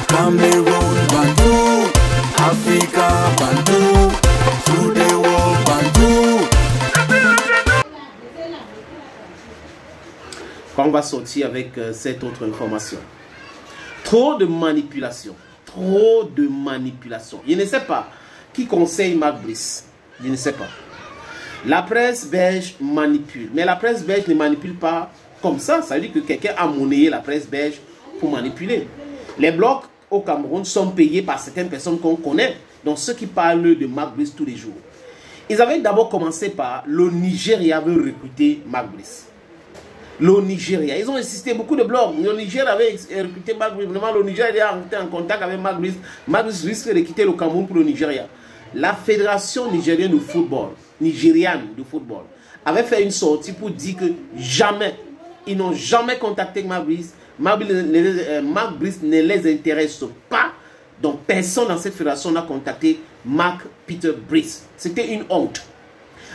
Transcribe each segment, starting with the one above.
Cameroon, Bandou, Africa, Bandou, through the world, Bandou. Quand on va sortir avec cette autre information. Trop de manipulation. Trop de manipulation. Je ne sais pas qui conseille Marc Brice. Je ne sais pas. La presse belge manipule. Mais la presse belge ne manipule pas comme ça. Ça veut dire que quelqu'un a monnayé la presse belge pour manipuler. Les blocs au Cameroun sont payés par certaines personnes qu'on connaît. Donc ceux qui parlent de Marc Brice tous les jours. Ils avaient d'abord commencé par le Nigeria veut recruter Marc Brice. Le Nigeria, ils ont insisté, beaucoup de blogs. Le Nigeria avait recruté Marc Brice. Vraiment, le Nigeria était en contact avec Marc Brice. Marc Brice risque de quitter le Cameroun pour le Nigeria. La fédération nigérienne de football, avait fait une sortie pour dire que jamais, ils n'ont jamais contacté Marc Brice. Marc Brice ne les intéresse pas. Donc personne dans cette fédération n'a contacté Marc Peter Brice. C'était une honte.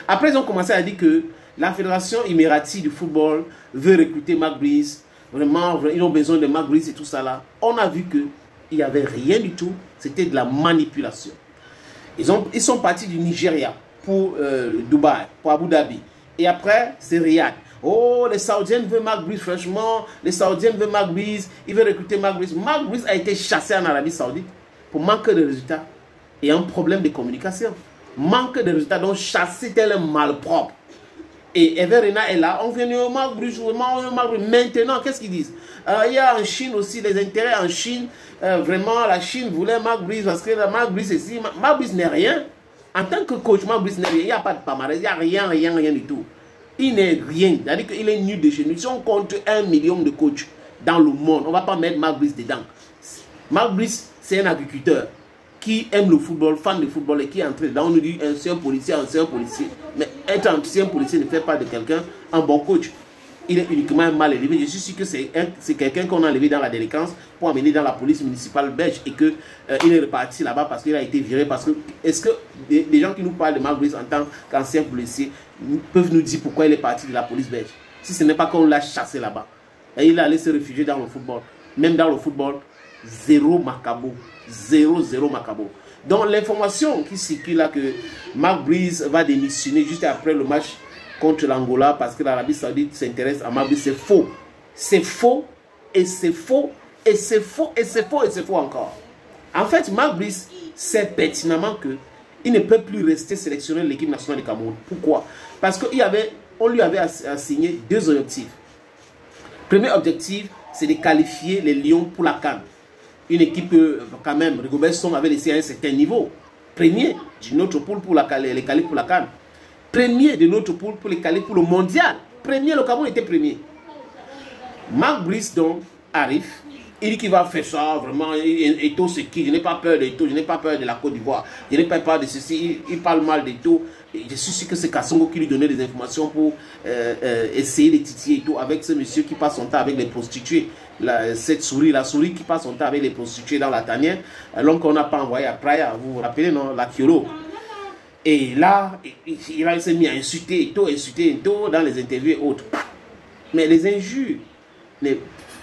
Après, ils ont commencé à dire que la fédération émirati du football veut recruter Marc Brice. Vraiment, ils ont besoin de Marc Brice et tout ça là. On a vu qu'il n'y avait rien du tout. C'était de la manipulation. Ils sont partis du Nigeria pour Dubaï, pour Abu Dhabi. Et après, c'est Riyad. Oh, les Saoudiens veulent Marc Brice, franchement. Les Saoudiens veulent Marc Brice. Ils veulent recruter Marc Brice. Marc Brice a été chassé en Arabie Saoudite pour manque de résultats et un problème de communication. Manque de résultats, donc chassé tel un malpropre. Et Everina est là, on vient de Marc Brice. Maintenant, qu'est-ce qu'ils disent? Il y a en Chine aussi les intérêts en Chine. Vraiment, la Chine voulait Marc Brice parce que Marc Brice ici, Marc Brice n'est rien. En tant que coach, Marc Brice n'est rien. Il n'y a pas de palmarès, il n'y a rien du tout. Il n'est rien. C'est-à-dire qu'il est nul de chez nous. Si on compte 1 million de coachs dans le monde, on ne va pas mettre Marc Brice dedans. Marc Brice, c'est un agriculteur qui aime le football, fan de football et qui est entré dedans. On nous dit ancien policier. Mais être ancien policier ne fait pas de quelqu'un un bon coach. Il est uniquement mal élevé. Je suis sûr que c'est quelqu'un qu'on a enlevé dans la délinquance pour amener dans la police municipale belge et qu'il est reparti là-bas parce qu'il a été viré. Parce que, est-ce que des gens qui nous parlent de Marc Brice en tant qu'ancien policier peuvent nous dire pourquoi il est parti de la police belge? Si ce n'est pas qu'on l'a chassé là-bas. Et il est allé se réfugier dans le football. Même dans le football, zéro macabo. Zéro macabo. Donc l'information qui circule là que Marc Brice va démissionner juste après le match contre l'Angola parce que l'Arabie Saoudite s'intéresse à Marc Brice, c'est faux. C'est faux et c'est faux et c'est faux et c'est faux et c'est faux encore. En fait, Marc Brice sait pertinemment qu'il ne peut plus rester sélectionné de l'équipe nationale du Cameroun. Pourquoi? Parce qu'on lui avait assigné 2 objectifs. Premier objectif, c'est de qualifier les Lions pour la CAN. Une équipe quand même, Rigobert Song avait laissé à un certain niveau. Premier de notre poule pour les qualifs pour la CAN. Premier de notre poule pour les qualifs pour le mondial. Premier, le Cameroun était premier. Marc Brice donc arrive. Il dit qu'il va faire ça, vraiment. Eto'o c'est qui? Je n'ai pas peur d'Eto'o, je n'ai pas peur de la Côte d'Ivoire. Je n'ai pas peur de ceci. Il parle mal d'Eto'o. Je suis sûr que c'est Kassongo qui lui donnait des informations pour essayer de titiller Eto'o avec ce monsieur qui passe son temps avec les prostituées. Cette souris, la souris qui passe son temps avec les prostituées dans la tanière. L'homme qu'on n'a pas envoyé à Praia, vous vous rappelez, non? La Kiolo. Et là, il s'est mis à insulter Eto'o dans les interviews et autres. Mais les injures ne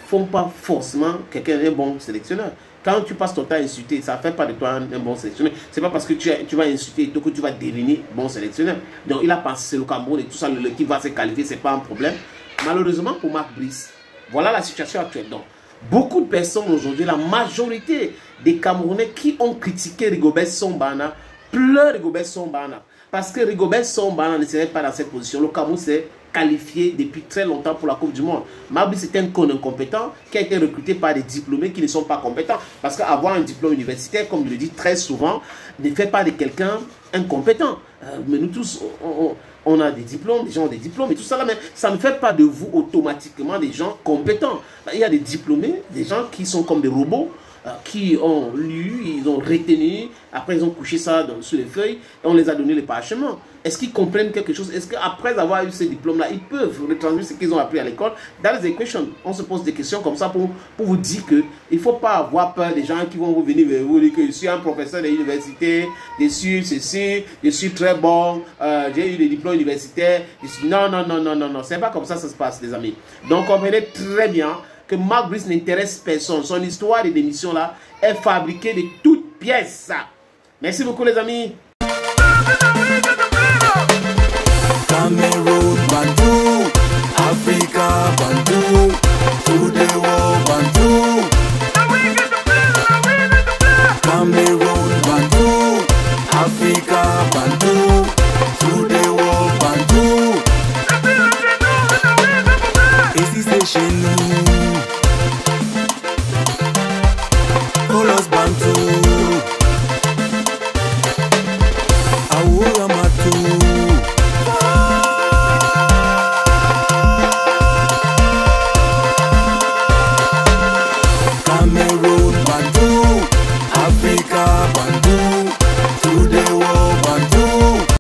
font pas forcément quelqu'un un bon sélectionneur. Quand tu passes ton temps à insulter, ça ne fait pas de toi un bon sélectionneur. Ce n'est pas parce que tu vas insulter Eto'o que tu vas devenir bon sélectionneur. Donc il a pensé c'est le Cameroun et tout ça, qui va se qualifier, ce n'est pas un problème. Malheureusement pour Marc Brice, voilà la situation actuelle. Donc, beaucoup de personnes aujourd'hui, la majorité des Camerounais qui ont critiqué Rigobert Song Bahana, pleurent Rigobert Song Bahana. Parce que Rigobert Song Bahana ne serait pas dans cette position. Le Cameroun s'est qualifié depuis très longtemps pour la Coupe du Monde. Marc Brice est un con incompétent qui a été recruté par des diplômés qui ne sont pas compétents. Parce qu'avoir un diplôme universitaire, comme je le dis très souvent, ne fait pas de quelqu'un incompétent. Mais nous tous, on a des diplômes, des gens ont des diplômes et tout ça là, mais ça ne fait pas de vous automatiquement des gens compétents. Il y a des diplômés, des gens qui sont comme des robots, qui ont lu, ils ont retenu, après ils ont couché ça sur les feuilles et on les a donné les parchemins. Est-ce qu'ils comprennent quelque chose? Est-ce qu'après avoir eu ces diplômes-là, ils peuvent retransmettre ce qu'ils ont appris à l'école? Dans les équations, on se pose des questions comme ça pour vous dire qu'il ne faut pas avoir peur des gens qui vont vous venir vers vous, dire que je suis un professeur de l'université, je suis ceci, je suis très bon, j'ai eu des diplômes universitaires. Non, c'est pas comme ça que ça se passe, les amis. Donc comprenez très bien, que Mark Brice n'intéresse personne. Son histoire de démission là est fabriquée de toutes pièces. Merci beaucoup les amis. Cameroon Bantu, Africa Bantu, to the world Bantu. Cameroon Bantu, Africa Bantu, to the world Bantu. Et si c'est chez nous?